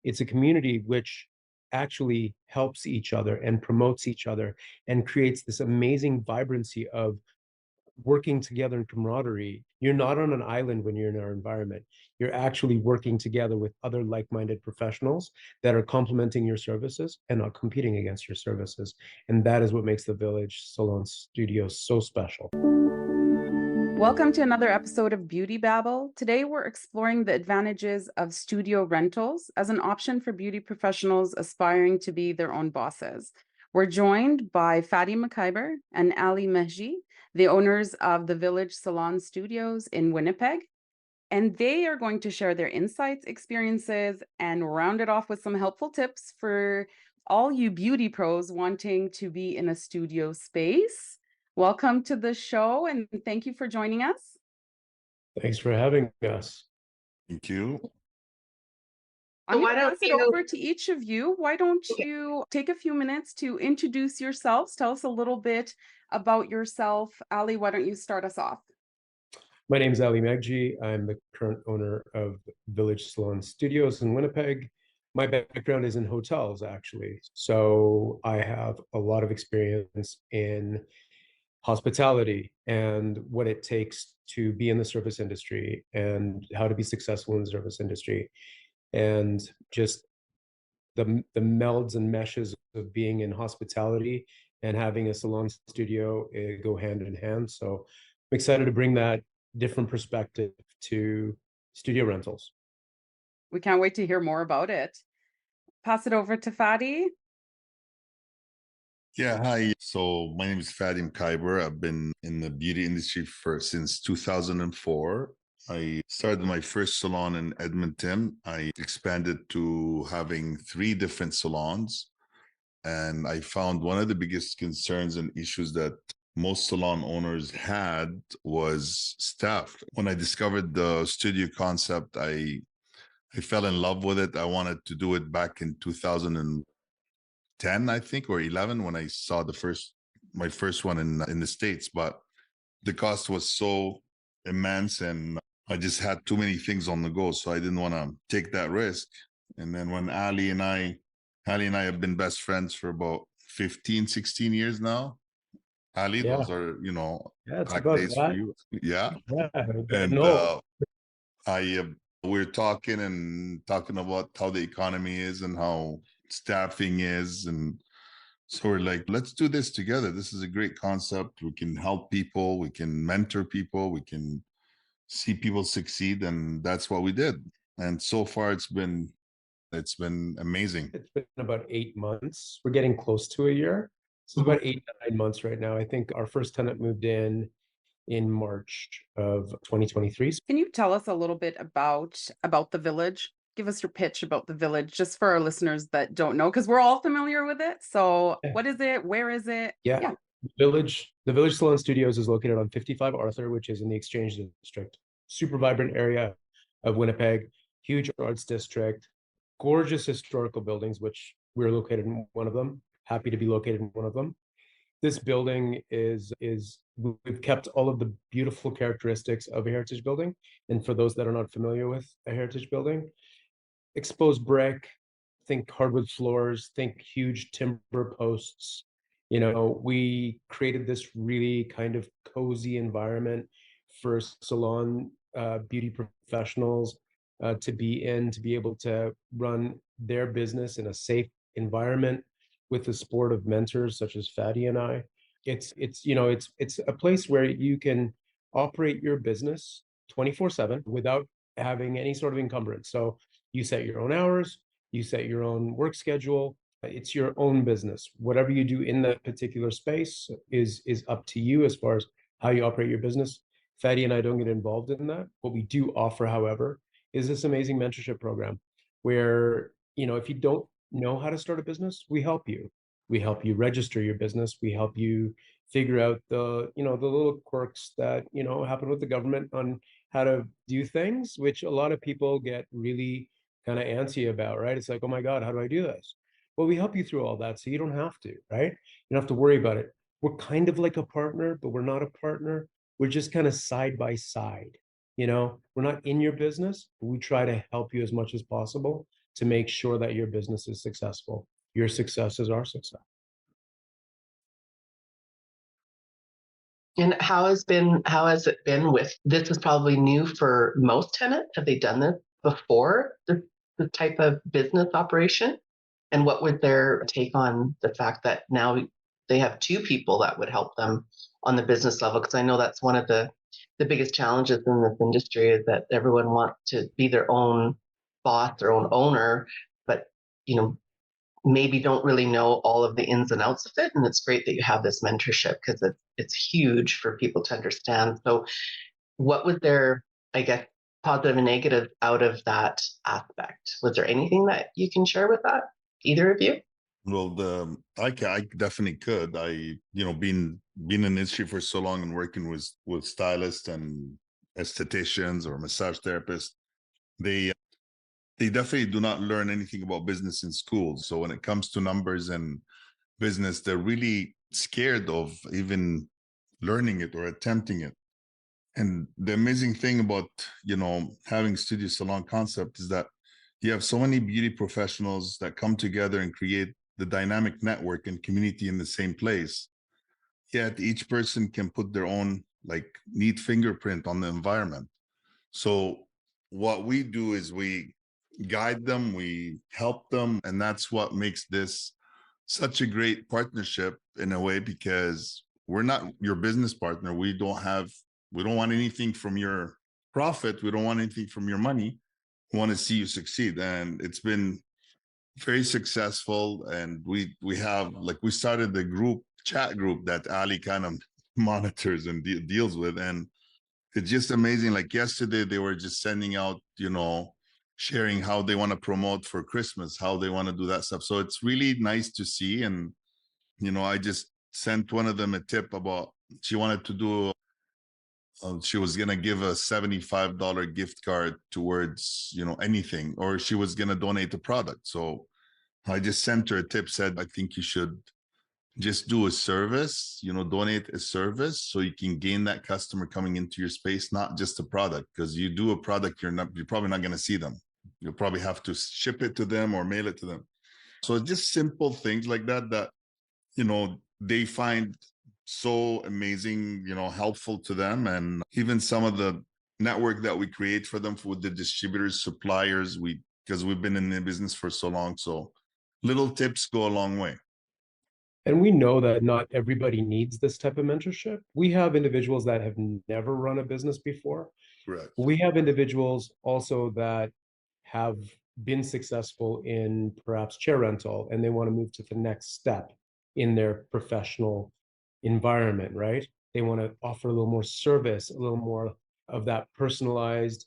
It's a community which actually helps each other and promotes each other and creates this amazing vibrancy of working together in camaraderie. You're not on an island when you're in our environment. You're actually working together with other like-minded professionals that are complementing your services and not competing against your services. And that is what makes the Village Salon Studios so special. Welcome to another episode of Beauty Babble. Today we're exploring the advantages of studio rentals as an option for beauty professionals aspiring to be their own bosses. We're joined by Fadi Moukhaiber and Ali Meghji, the owners of the Village Salon Studios in Winnipeg. And they are going to share their insights, experiences, and round it off with some helpful tips for all you beauty pros wanting to be in a studio space. Welcome to the show, and thank you for joining us. Thanks for having us. Thank you. I'm going to pass it over to each of you. Why don't you take a few minutes to introduce yourselves? Tell us a little bit about yourself. Ali, why don't you start us off? My name is Ali Meghji. I'm the current owner of Village Salon Studios in Winnipeg. My background is in hotels, actually. So I have a lot of experience in hospitality and what it takes to be in the service industry and how to be successful in the service industry. And just the melds and meshes of being in hospitality and having a salon studio go hand in hand. So I'm excited to bring that different perspective to studio rentals. We can't wait to hear more about it. Pass it over to Fadi. Yeah, hi. So my name is Fadi Moukhaiber. I've been in the beauty industry since 2004. I started my first salon in Edmonton. I expanded to having 3 different salons. And I found one of the biggest concerns and issues that most salon owners had was staff. When I discovered the studio concept, I fell in love with it. I wanted to do it back in 2010, I think, or 11, when I saw my first one in the States. But the cost was so immense and I just had too many things on the go. So I didn't want to take that risk. And then when Ali and I have been best friends for about 15, 16 years now. Ali, Yeah. those are, it's back about days that. for you. Yeah. And we're talking about how the economy is and how staffing is. And so we're like, let's do this together. This is a great concept. We can help people. We can mentor people. We can see people succeed. And that's what we did. And so far it's been amazing. It's been about 8 months. We're getting close to a year. So it's about 8 to 9 months right now. I think our first tenant moved in March of 2023. Can you tell us a little bit about the Village? Give us your pitch about the Village, just for our listeners that don't know, because we're all familiar with it. So what is it? Where is it? Yeah. The Village Salon Studios is located on 55 Arthur, which is in the Exchange District. Super vibrant area of Winnipeg, huge arts district, gorgeous historical buildings, which we're located in one of them. Happy to be located in one of them. This building we've kept all of the beautiful characteristics of a heritage building. And for those that are not familiar with a heritage building, exposed brick, think hardwood floors, think huge timber posts. We created this really kind of cozy environment for salon beauty professionals to be able to run their business in a safe environment with the support of mentors such as Fadi and I. It's a place where you can operate your business 24/7 without having any sort of encumbrance. So you set your own hours, you set your own work schedule. It's your own business. Whatever you do in that particular space is up to you as far as how you operate your business. Fadi and I don't get involved in that. What we do offer, however, is this amazing mentorship program where, if you don't know how to start a business, we help you. We help you register your business. We help you figure out the little quirks that, happen with the government on how to do things, which a lot of people get really kind of antsy about, right? It's like, oh my God, how do I do this? Well, we help you through all that so you don't have to, right? You don't have to worry about it. We're kind of like a partner, but we're not a partner. We're just kind of side by side. We're not in your business, but we try to help you as much as possible to make sure that your business is successful. Your success is our success. And how has it been with this? Is probably new for most tenants. Have they done this before, this type of business operation? And what would their take on the fact that now they have two people that would help them on the business level? Because I know that's one of the biggest challenges in this industry is that everyone wants to be their own boss, their own owner, but maybe don't really know all of the ins and outs of it. And it's great that you have this mentorship because it's huge for people to understand. So what was their, I guess, positive and negative out of that aspect? Was there anything that you can share with that, either of you? Well, I definitely could. Being in the industry for so long and working with stylists and estheticians or massage therapists, they definitely do not learn anything about business in school. So when it comes to numbers and business, they're really scared of even learning it or attempting it. And the amazing thing about, having studio salon concept is that you have so many beauty professionals that come together and create the dynamic network and community in the same place. Yet each person can put their own neat fingerprint on the environment. So what we do is we guide them, we help them, and that's what makes this such a great partnership in a way, because we're not your business partner. We don't want anything from your profit. We don't want anything from your money. We want to see you succeed. And it's been very successful. And we have we started the chat group that Ali kind of monitors and deals with. And it's just amazing. Like yesterday, they were just sending out, sharing how they want to promote for Christmas, how they want to do that stuff. So it's really nice to see. And, I just sent one of them a tip about she wanted to do, she was going to give a $75 gift card towards, anything, or she was going to donate a product. So I just sent her a tip, said, I think you should just do a service, donate a service so you can gain that customer coming into your space, not just a product. Because you do a product, you're probably not going to see them. You'll probably have to ship it to them or mail it to them. So just simple things like that, they find so amazing, helpful to them. And even some of the network that we create for them with the distributors, suppliers, because we've been in the business for so long. So little tips go a long way. And we know that not everybody needs this type of mentorship. We have individuals that have never run a business before. Correct. We have individuals also that have been successful in perhaps chair rental, and they want to move to the next step in their professional environment, right? They want to offer a little more service, a little more of that personalized,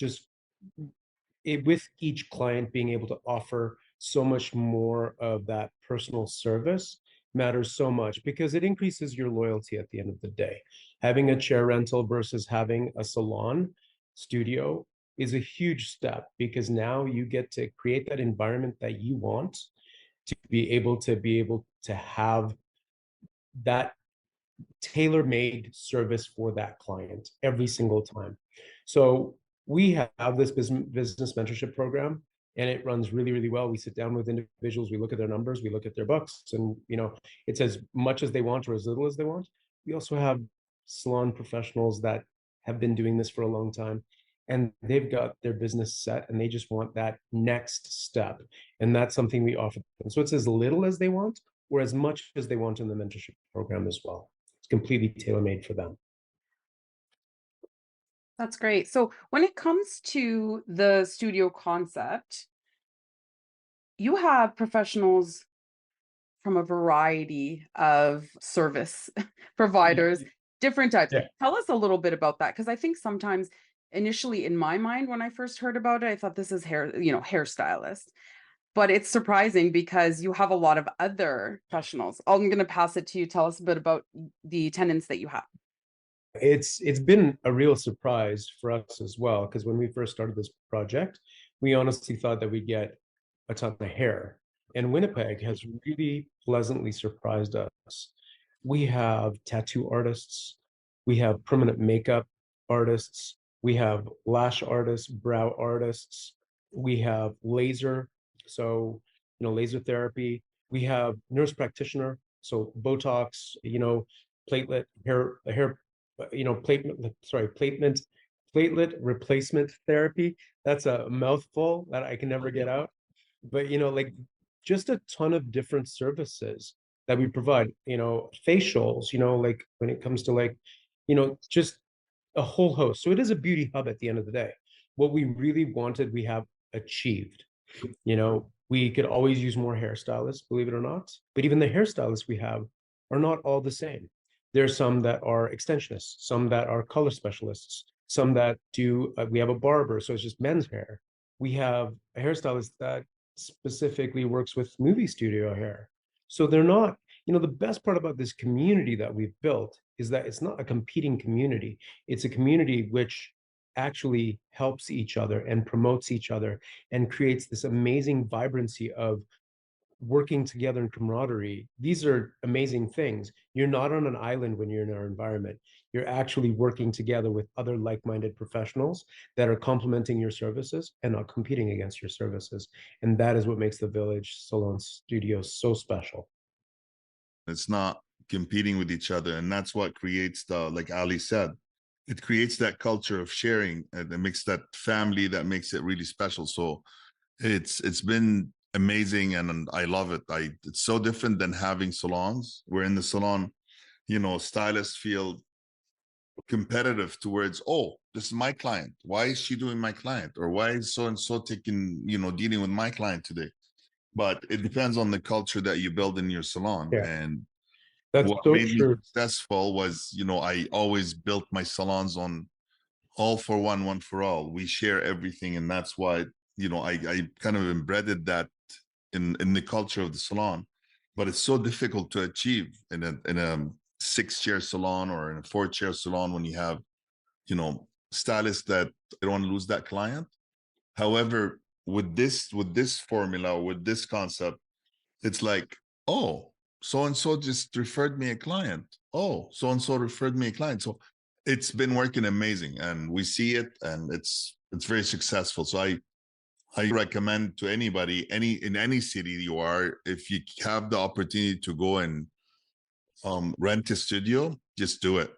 with each client being able to offer so much more of that personal service matters so much, because it increases your loyalty at the end of the day. Having a chair rental versus having a salon studio is a huge step, because now you get to create that environment that you want to be able to have that tailor-made service for that client every single time. So we have this business mentorship program, and it runs really, really well. We sit down with individuals, we look at their numbers, we look at their books, and it's as much as they want or as little as they want. We also have salon professionals that have been doing this for a long time, and they've got their business set, and they just want that next step. And that's something we offer them. So it's as little as they want or as much as they want in the mentorship program as well. It's completely tailor-made for them. That's great. So when it comes to the studio concept, you have professionals from a variety of service providers, different types. Yeah. Tell us a little bit about that, because I think sometimes initially in my mind, when I first heard about it, I thought this is hairstylist. But it's surprising because you have a lot of other professionals. I'm going to pass it to you. Tell us a bit about the tenants that you have. It's been a real surprise for us as well, because when we first started this project, we honestly thought that we'd get a ton of hair. And Winnipeg has really pleasantly surprised us. We have tattoo artists, we have permanent makeup artists, we have lash artists, brow artists, We have laser, so laser therapy. We have nurse practitioner, so Botox, platelet hair, platelet replacement therapy. That's a mouthful that I can never get out. But like just a ton of different services that we provide. Facials. Like when it comes to like, just a whole host. So it is a beauty hub at the end of the day. What we really wanted, we have achieved. We could always use more hairstylists, believe it or not. But even the hairstylists we have are not all the same. There's some that are extensionists, some that are color specialists, some that do, we have a barber, so it's just men's hair. We have a hairstylist that specifically works with movie studio hair. So they're not, the best part about this community that we've built is that it's not a competing community. It's a community which actually helps each other and promotes each other and creates this amazing vibrancy of working together in camaraderie. These are amazing things. You're not on an island when you're in our environment. You're actually working together with other like-minded professionals that are complementing your services and not competing against your services. And that is what makes the Village Salon Studios so special. It's not competing with each other. And that's what creates like Ali said, it creates that culture of sharing, and it makes that family that makes it really special. So it's been amazing, and I love it. It's so different than having salons. We're in the salon, stylists feel competitive towards, oh, this is my client. Why is she doing my client? Or why is so and so taking, dealing with my client today? But it depends on the culture that you build in your salon. Yeah. And That's what so made me true. successful was, I always built my salons on all for one for all. We share everything, and that's why I kind of embedded that in the culture of the salon. But it's so difficult to achieve in a 6-chair salon or in a 4-chair salon when you have stylists that don't want to lose that client. However, with this formula, with this concept, it's like, oh, so and so just referred me a client. Oh, so and so referred me a client. So it's been working amazing, and we see it, and it's very successful. So I recommend to anybody, in any city you are, if you have the opportunity to go and rent a studio, just do it,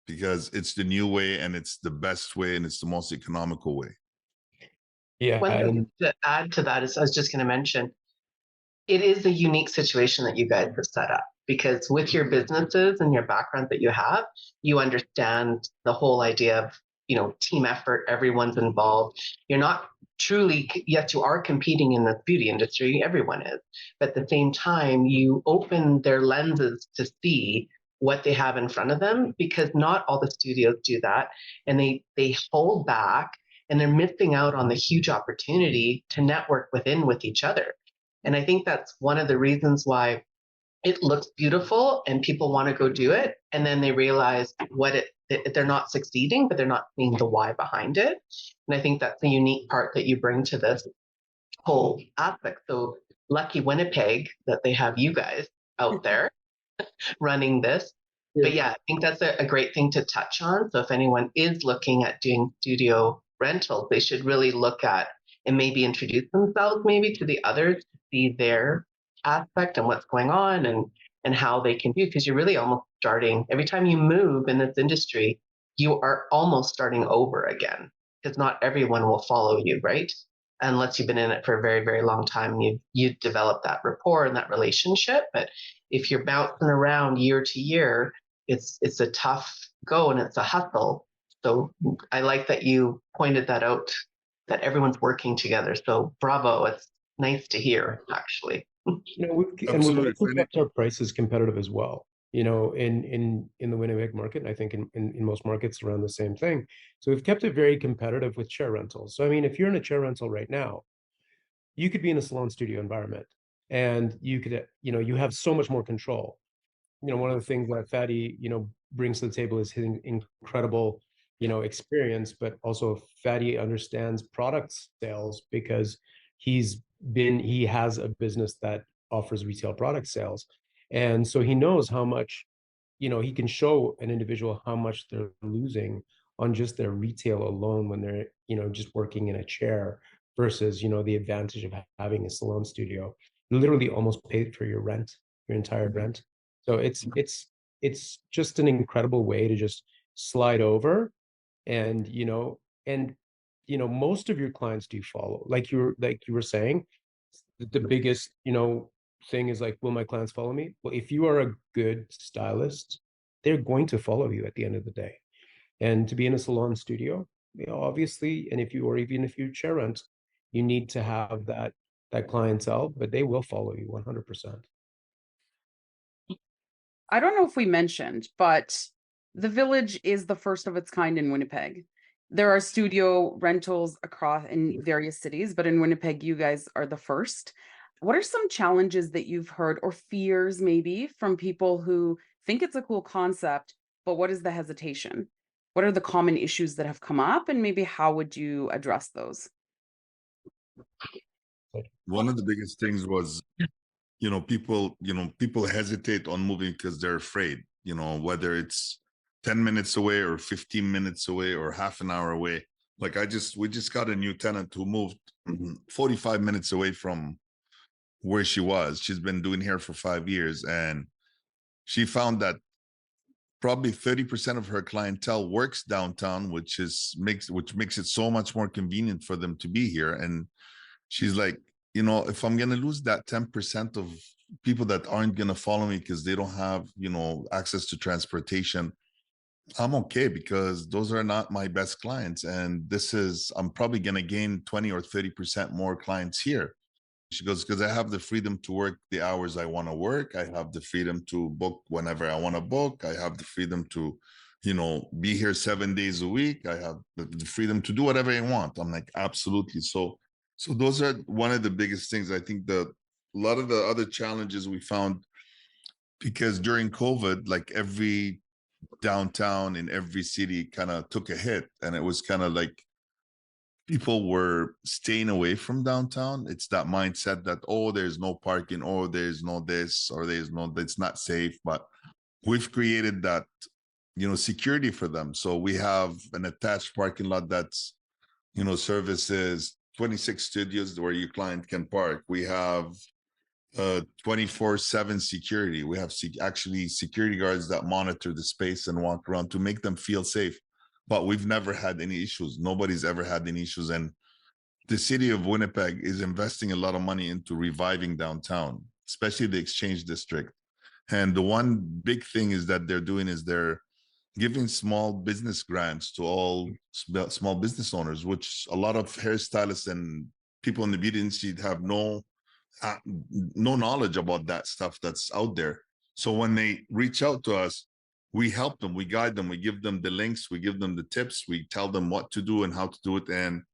because it's the new way, and it's the best way, and it's the most economical way. Yeah. One thing to add to that is, I was just going to mention, it is a unique situation that you guys have set up, because with your businesses and your background that you have, you understand the whole idea of, team effort, everyone's involved. You're not truly, yes, you are competing in the beauty industry, everyone is, but at the same time, you open their lenses to see what they have in front of them, because not all the studios do that, and they hold back, and they're missing out on the huge opportunity to network with each other. And I think that's one of the reasons why it looks beautiful and people want to go do it. And then they realize they're not succeeding, but they're not seeing the why behind it. And I think that's the unique part that you bring to this whole aspect. So lucky Winnipeg that they have you guys out there running this. Yeah. But yeah, I think that's a great thing to touch on. So if anyone is looking at doing studio rentals, they should really look at and maybe introduce themselves maybe to the others to see their aspect and what's going on and how they can do, because you're really almost starting every time you move in this industry, you are almost starting over again, because not everyone will follow you, right? Unless you've been in it for a very, very long time, you develop that rapport and that relationship. But if you're bouncing around year to year, it's a tough go, and it's a hustle. So I like that you pointed that out, that everyone's working together. So bravo, it's nice to hear, actually. We've also kept our prices competitive as well, in the Winnipeg market, and I think in most markets around the same thing. So we've kept it very competitive with chair rentals. So I mean, if you're in a chair rental right now, you could be in a salon studio environment, and you could, you have so much more control. One of the things that Fadi, brings to the table is his incredible, experience, but also Fadi understands product sales, because he has a business that offers retail product sales. And so he knows how much, he can show an individual how much they're losing on just their retail alone when they're, just working in a chair versus, the advantage of having a salon studio. You literally almost paid for your rent, your entire rent. So it's just an incredible way to just slide over, and most of your clients do follow. Like you were saying, the biggest, thing is like, will my clients follow me? Well, if you are a good stylist, they're going to follow you at the end of the day. And to be in a salon studio, obviously, and even if you chair rent, you need to have that clientele, but they will follow you 100%. I don't know if we mentioned, but the Village is the first of its kind in Winnipeg. There are studio rentals across in various cities, but in Winnipeg, you guys are the first. What are some challenges that you've heard, or fears maybe, from people who think it's a cool concept, but what is the hesitation? What are the common issues that have come up, and maybe how would you address those? One of the biggest things was, people hesitate on moving because they're afraid, whether it's 10 minutes away or 15 minutes away or half an hour away. Like we just got a new tenant who moved 45 minutes away from where she was. She's been doing hair for 5 years, and she found that probably 30% of her clientele works downtown, which makes it so much more convenient for them to be here. And she's like, if I'm going to lose that 10% of people that aren't going to follow me because they don't have, access to transportation, I'm okay, because those are not my best clients. And I'm probably going to gain 20 or 30% more clients here. She goes, because I have the freedom to work the hours I want to work. I have the freedom to book whenever I want to book. I have the freedom to, be here 7 days a week. I have the freedom to do whatever I want. I'm like, absolutely. So those are one of the biggest things. I think a lot of the other challenges we found, because during COVID, like every downtown in every city kind of took a hit, and it was kind of like people were staying away from downtown. It's that mindset that, oh, there's no parking, or there's no this, or it's not safe. But we've created that, security for them. So we have an attached parking lot that's, services 26 studios where your client can park. We have 24/7 security. We have actually security guards that monitor the space and walk around to make them feel safe. But we've never had any issues. Nobody's ever had any issues. And the city of Winnipeg is investing a lot of money into reviving downtown, especially the Exchange District. And the one big thing is that they're giving small business grants to all small business owners, which a lot of hairstylists and people in the beauty industry have no knowledge about that stuff that's out there. So when they reach out to us, we help them, we guide them, we give them the links, we give them the tips, we tell them what to do and how to do it. And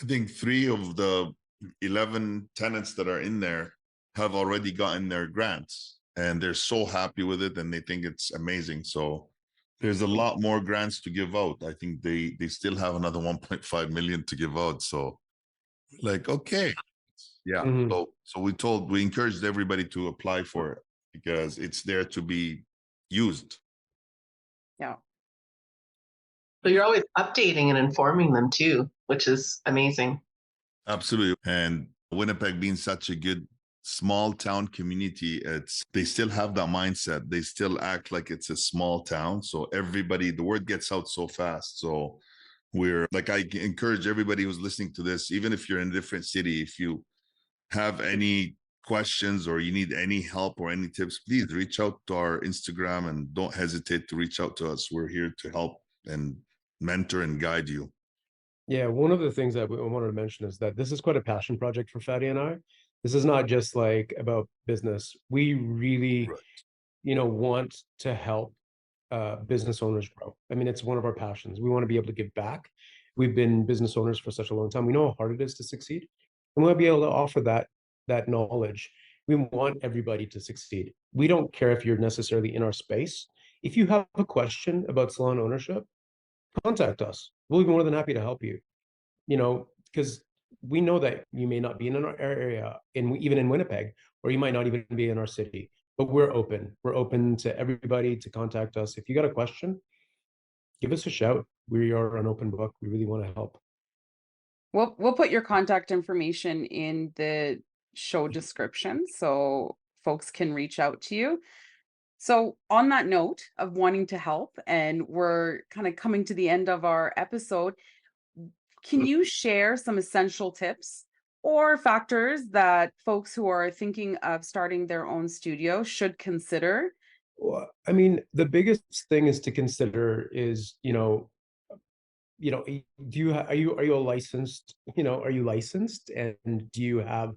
I think 3 of the 11 tenants that are in there have already gotten their grants, and they're so happy with it, and they think it's amazing. So there's a lot more grants to give out. I think they still have another 1.5 million to give out. So like, okay. Yeah. Mhm. So we encouraged everybody to apply for it, because it's there to be used. Yeah. So you're always updating and informing them too, which is amazing. Absolutely. And Winnipeg being such a good small town community, they still have that mindset. They still act like it's a small town. So the word gets out so fast. So I encourage everybody who's listening to this, even if you're in a different city, if you have any questions or you need any help or any tips, please reach out to our Instagram, and don't hesitate to reach out to us. We're here to help and mentor and guide you. Yeah, one of the things that we wanted to mention is that this is quite a passion project for Fadi and I. This is not just like about business. We really, Right. want to help business owners grow. I mean, it's one of our passions. We want to be able to give back. We've been business owners for such a long time. We know how hard it is to succeed, and we want to be able to offer that knowledge. We want everybody to succeed. We don't care if you're necessarily in our space. If you have a question about salon ownership, contact us. We'll be more than happy to help you. Because we know that you may not be in our area, even in Winnipeg, or you might not even be in our city. But we're open. We're open to everybody to contact us. If you got a question, give us a shout. We are an open book. We really want to help. We'll put your contact information in the show description so folks can reach out to you. So on that note of wanting to help, and we're kind of coming to the end of our episode, can you share some essential tips or factors that folks who are thinking of starting their own studio should consider? Well, I mean, the biggest thing is to consider is, do you are you a licensed, are you licensed, and do you have,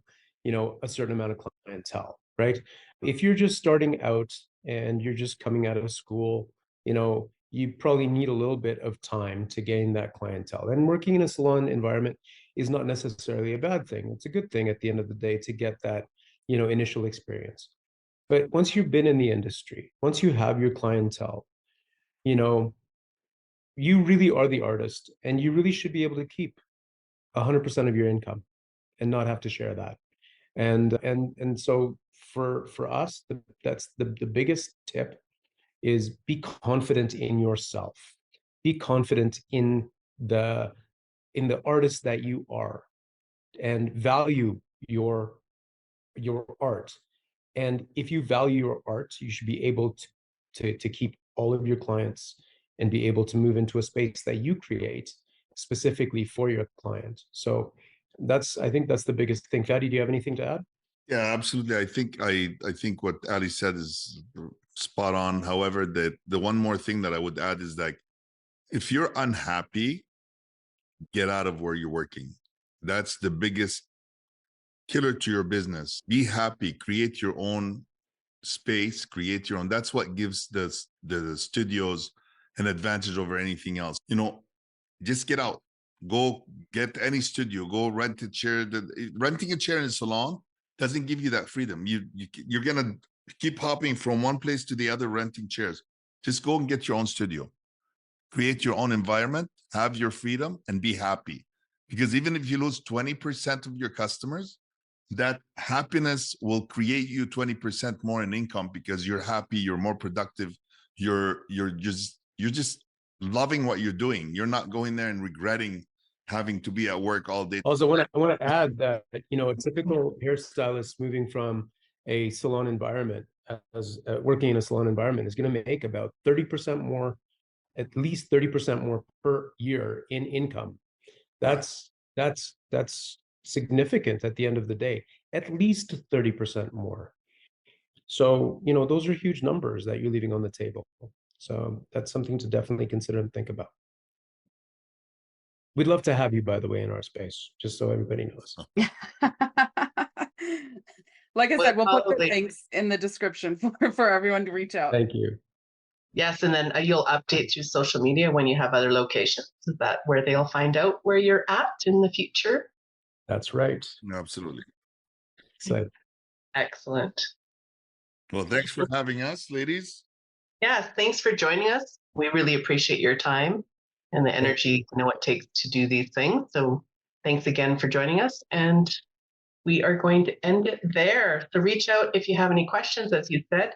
a certain amount of clientele, right? If you're just starting out and you're just coming out of school, you probably need a little bit of time to gain that clientele. And working in a salon environment is not necessarily a bad thing. It's a good thing at the end of the day to get that, initial experience. But once you've been in the industry, once you have your clientele, you know, you really are the artist, and you really should be able to keep 100% of your income and not have to share that. And so for us, that's the biggest tip is be confident in yourself. Be confident the in the artist that you are, and value your art. And if you value your art, you should be able to keep all of your clients and be able to move into a space that you create specifically for your client. So I think that's the biggest thing. Fadi, do you have anything to add? Yeah, absolutely. I think what Ali said is spot on. However, the one more thing that I would add is like, if you're unhappy, get out of where you're working. That's the biggest killer to your business. Be happy, create your own space, create your own. That's what gives the studios an advantage over anything else. Just get out, go get any studio, go rent a chair. Renting a chair in a salon doesn't give you that freedom. You're gonna keep hopping from one place to the other renting chairs. Just go and get your own studio, create your own environment, have your freedom, and be happy. Because even if you lose 20% of your customers, that happiness will create you 20% more in income because you're happy, you're more productive, you're just loving what you're doing. You're not going there and regretting having to be at work all day. Also, I want to add that, a typical hairstylist moving from a salon environment as working in a salon environment is going to make about 30% more, at least 30% more per year in income. That's significant at the end of the day, at least 30% more. So, those are huge numbers that you're leaving on the table. So that's something to definitely consider and think about. We'd love to have you, by the way, in our space, just so everybody knows. Like I said, we'll put the links in the description for everyone to reach out. Thank you. Yes, and then you'll update through social media when you have other locations. Is that where they'll find out where you're at in the future? That's right. Absolutely. So, excellent. Well, thanks for having us, ladies. Yes, thanks for joining us. We really appreciate your time and the energy it takes to do these things. So thanks again for joining us. And we are going to end it there. So reach out if you have any questions, as you said.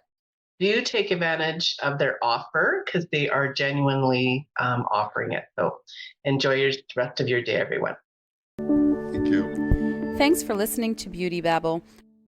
Do take advantage of their offer because they are genuinely offering it. So enjoy the rest of your day, everyone. Thank you. Thanks for listening to Beauty Babble.